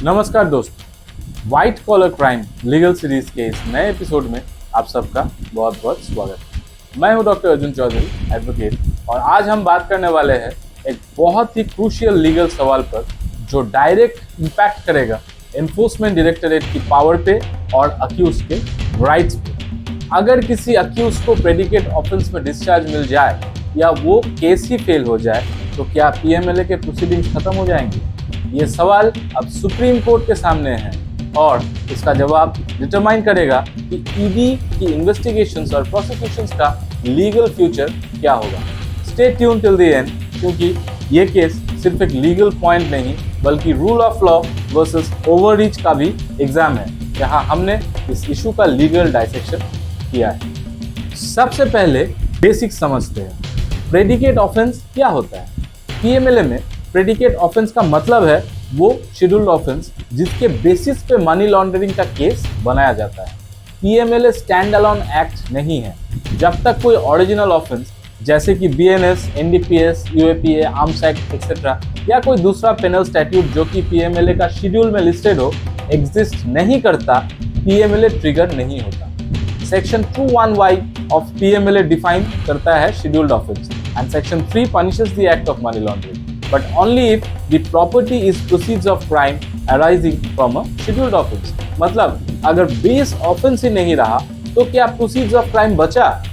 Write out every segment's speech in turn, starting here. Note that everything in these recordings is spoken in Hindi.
नमस्कार दोस्तों, white collar crime legal series के इस नए एपिसोड में आप सबका बहुत बहुत स्वागत। मैं हूं डॉक्टर अर्जुन चौधरी, एडवोकेट, और आज हम बात करने वाले हैं एक बहुत ही क्रूशियल लीगल सवाल पर जो डायरेक्ट इम्पैक्ट करेगा एनफोर्समेंट डायरेक्टरेट की पावर पे और अक्यूज के राइट्स पे। अगर किसी अक्यूज को प्रेडिकेट ऑफेंस में डिस्चार्ज मिल जाए या वो केस ही फेल हो जाए तो क्या पीएमएलए के प्रोसीडिंग्स खत्म हो जाएंगे? ये सवाल अब सुप्रीम कोर्ट के सामने है और इसका जवाब डिटरमाइन करेगा कि ईडी की इन्वेस्टिगेशंस और प्रोसिक्यूशंस का लीगल फ्यूचर क्या होगा। Stay tune till the end, क्योंकि ये केस सिर्फ एक लीगल पॉइंट नहीं बल्कि rule of law versus overreach का भी एग्जाम है, जहां हमने इस इशू का लीगल डाइसेक्शन किया है। सबसे पहले बेसिक समझते हैं, प्रेडिकेट ऑफेंस क्या होता है। पीएमएलए में प्रेडिकेट ऑफेंस का मतलब है वो शेड्यूल्ड ऑफेंस जिसके बेसिस पे मनी लॉन्ड्रिंग का केस बनाया जाता है। पीएमएलए स्टैंड अलोन एक्ट नहीं है। जब तक कोई ओरिजिनल ऑफेंस जैसे कि BNS, NDPS, UAPA, arms act etcetera या कोई दूसरा पेनल स्टैट्यूट जो कि पीएमएलए का शेड्यूल में लिस्टेड हो एग्जिस्ट नहीं करता, पीएमएलए ट्रिगर नहीं होता। Section 21Y of PMLA define करता है scheduled offence and section 3 punishes the act of money laundering, but only if the property is proceeds of crime arising from a scheduled offense। मतलब अगर बेस ऑफेंस ही नहीं रहा तो क्या प्रोसीड्स ऑफ क्राइम बचा?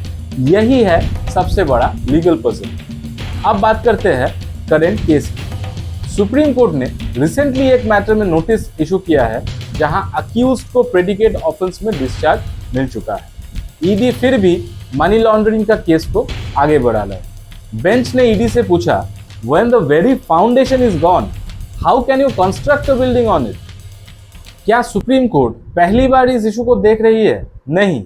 यही है सबसे बड़ा लीगल पजल। अब बात करते हैं करेंट केस की। सुप्रीम कोर्ट ने रिसेंटली एक मैटर में नोटिस इशू किया है जहां अक्यूज्ड को प्रेडिकेट ऑफेंस में डिस्चार्ज मिल चुका है। ईडी फिर भी मनी लॉन्ड्रिंग का केस को आगे बढ़ा रहा है। बेंच ने ईडी से पूछा, when the very foundation is gone, how can you construct a building on it? क्या सुप्रीम कोर्ट पहली बार इस इशू को देख रही है? नहीं।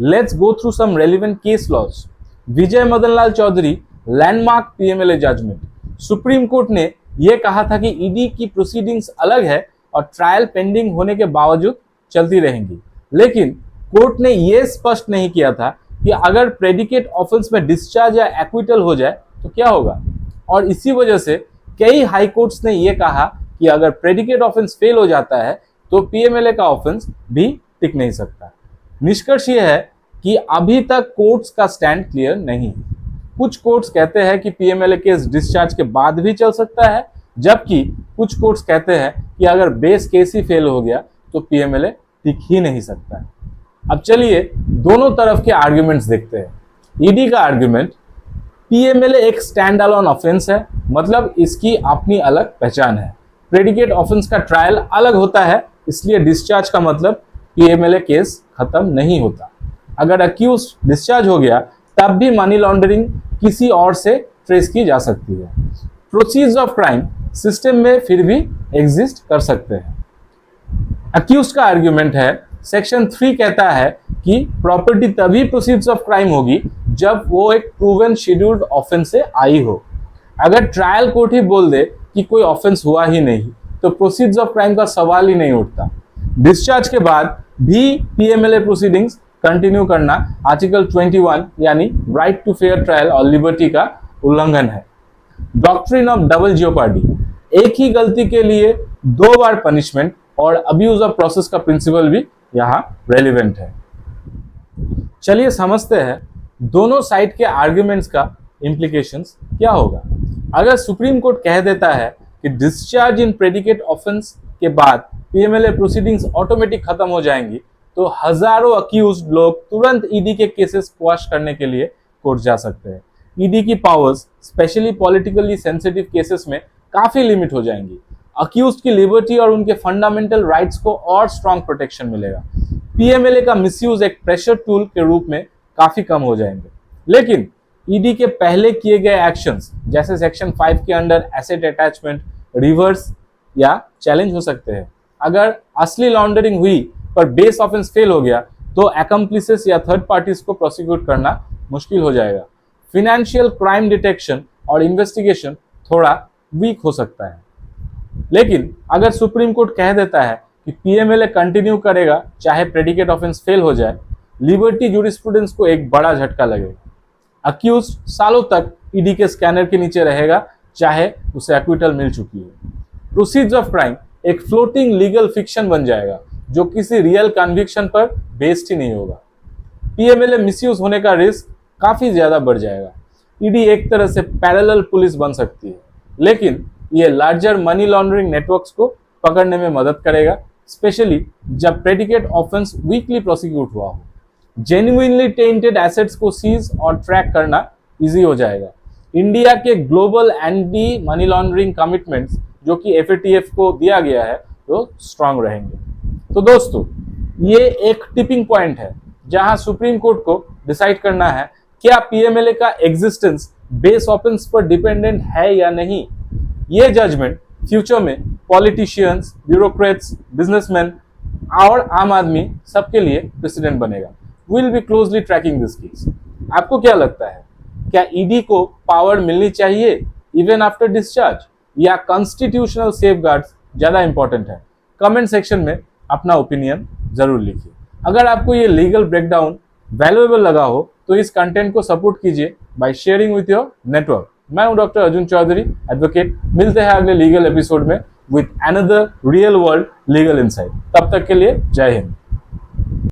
Let's go through some relevant case laws। Vijay Madan Lal Chaudhary, landmark PMLA judgment. Supreme court ने यह कहा था कि ईडी की प्रोसीडिंग्स अलग है और ट्रायल पेंडिंग होने के बावजूद चलती रहेंगी, लेकिन कोर्ट ने यह स्पष्ट नहीं किया था कि अगर प्रेडिकेट ऑफेंस में डिस्चार्ज या एक्विटल हो जाए तो क्या होगा। और इसी वजह से कई हाई कोर्ट्स ने यह कहा कि अगर प्रेडिकेट ऑफेंस फेल हो जाता है तो पीएमएलए का ऑफेंस भी टिक नहीं सकता। निष्कर्ष यह है कि अभी तक कोर्ट्स का स्टैंड क्लियर नहीं है। कुछ कोर्ट्स कहते हैं कि पीएमएलए केस डिस्चार्ज के बाद भी चल सकता है, जबकि कुछ कोर्ट्स कहते हैं कि अगर बेस केस ही फेल हो गया तो पीएमएलए टिक ही नहीं सकता है। अब चलिए दोनों तरफ के आर्ग्यूमेंट्स देखते हैं। ईडी का आर्ग्यूमेंट, पीएमएलए एक स्टैंड अलोन ऑफेंस है, मतलब इसकी अपनी अलग पहचान है। प्रेडिकेट ऑफेंस का ट्रायल अलग होता है, इसलिए डिस्चार्ज का मतलब पीएमएलए केस खत्म नहीं होता। अगर अक्यूज डिस्चार्ज हो गया तब भी मनी लॉन्ड्रिंग किसी और से ट्रेस की जा सकती है। प्रोसीड्स ऑफ क्राइम सिस्टम में फिर भी एग्जिस्ट कर सकते हैं। अक्यूज का आर्ग्यूमेंट है, सेक्शन 3 कहता है कि प्रॉपर्टी तभी प्रोसीड्स ऑफ क्राइम होगी जब वो एक प्रूवन शेड्यूल्ड ऑफेंस से आई हो। अगर ट्रायल कोर्ट ही बोल दे कि कोई ऑफेंस हुआ ही नहीं तो प्रोसीड्स ऑफ क्राइम का सवाल ही नहीं उठता। डिस्चार्ज के बाद भी पीएमएलए प्रोसीडिंग्स कंटिन्यू करना आर्टिकल 21 यानी राइट टू फेयर ट्रायल और लिबर्टी का उल्लंघन है। डॉक्ट्रिन ऑफ डबल जियोपार्डी, एक ही गलती के लिए 2 बार पनिशमेंट और अब्यूज ऑफ प्रोसेस का प्रिंसिपल भी यहाँ रेलिवेंट है। चलिए समझते हैं दोनों साइड के आर्ग्यूमेंट्स का इम्प्लीकेशंस क्या होगा। अगर सुप्रीम कोर्ट कह देता है कि डिस्चार्ज इन प्रेडिकेट ऑफेंस के बाद पीएमएलए प्रोसीडिंग्स ऑटोमेटिक खत्म हो जाएंगी तो हजारों अक्यूज्ड लोग तुरंत ईडी के केसेस क्वाश करने के लिए कोर्ट जा सकते हैं। ईडी की powers specially politically sensitive cases में काफी लिमिट हो जाएंगी। अक्यूज्ड की लिबर्टी और उनके फंडामेंटल राइट्स को और स्ट्रॉन्ग प्रोटेक्शन मिलेगा। पीएमएलए का मिसयूज एक प्रेशर टूल के रूप में काफी कम हो जाएंगे। लेकिन ईडी के पहले किए गए एक्शंस जैसे सेक्शन 5 के अंडर एसेट अटैचमेंट, रिवर्स या चैलेंज हो सकते हैं। अगर असली लॉन्ड्रिंग हुई पर बेस ऑफेंस फेल हो गया तो एक्म्प्लिसेस या थर्ड पार्टीज को प्रोसिक्यूट करना मुश्किल हो जाएगा। फिनेंशियल क्राइम डिटेक्शन और इन्वेस्टिगेशन थोड़ा वीक हो सकता है। लेकिन अगर सुप्रीम कोर्ट कह देता है कि पीएमएलए कंटिन्यू करेगा चाहे प्रेडिकेट ऑफेंस फेल हो जाए, लिबर्टी जूरिस्प्रूडेंस को एक बड़ा झटका लगेगा। अक्यूज्ड सालों तक ईडी के स्कैनर के नीचे रहेगा चाहे उसे एक्विटल मिल चुकी है। प्रोसीड्स ऑफ क्राइम एक फ्लोटिंग लीगल फिक्शन बन जाएगा जो किसी रियल कन्विक्शन पर बेस्ड ही नहीं होगा। पीएमएलए मिसयूज होने का रिस्क काफी ज्यादा बढ़ जाएगा। ईडी एक तरह से पैरेलल पुलिस बन सकती है, लेकिन ये लार्जर मनी लॉन्ड्रिंग नेटवर्क्स को पकड़ने में मदद करेगा, स्पेशली जब प्रेडिकेट ऑफेंस वीकली प्रोसिक्यूट हुआ हो। जेन्युइनली टेंटेड एसेट्स को सीज और ट्रैक करना इजी हो जाएगा। इंडिया के global anti money laundering commitments जो कि एफएटीएफ को दिया गया है तो स्ट्रांग रहेंगे। तो दोस्तों, ये एक टिपिंग पॉइंट है जहां सुप्रीम कोर्ट को डिसाइड करना है क्या पीएमएलए का एग्जिस्टेंस बेस ऑफेंस पर डिपेंडेंट है या नहीं। ये जजमेंट फ्यूचर में पॉलिटिशियंस, ब्यूरोक्रेट्स, बिजनेसमैन और आम आदमी सबके लिए प्रेसिडेंट बनेगा। Will be closely tracking this case. आपको क्या लगता है, क्या ईडी को पावर मिलनी चाहिए इवन आफ्टर डिस्चार्ज, या कॉन्स्टिट्यूशनल सेफगार्ड्स ज्यादा इंपॉर्टेंट है? कमेंट सेक्शन में अपना ओपिनियन जरूर लिखिए। अगर आपको ये लीगल ब्रेकडाउन वैल्यूएबल लगा हो तो इस कंटेंट को सपोर्ट कीजिए by sharing with your network. मैं हूं डॉक्टर अर्जुन चौधरी, एडवोकेट। मिलते हैं अगले लीगल एपिसोड में with another real world legal insight. तब तक के लिए जय हिंद।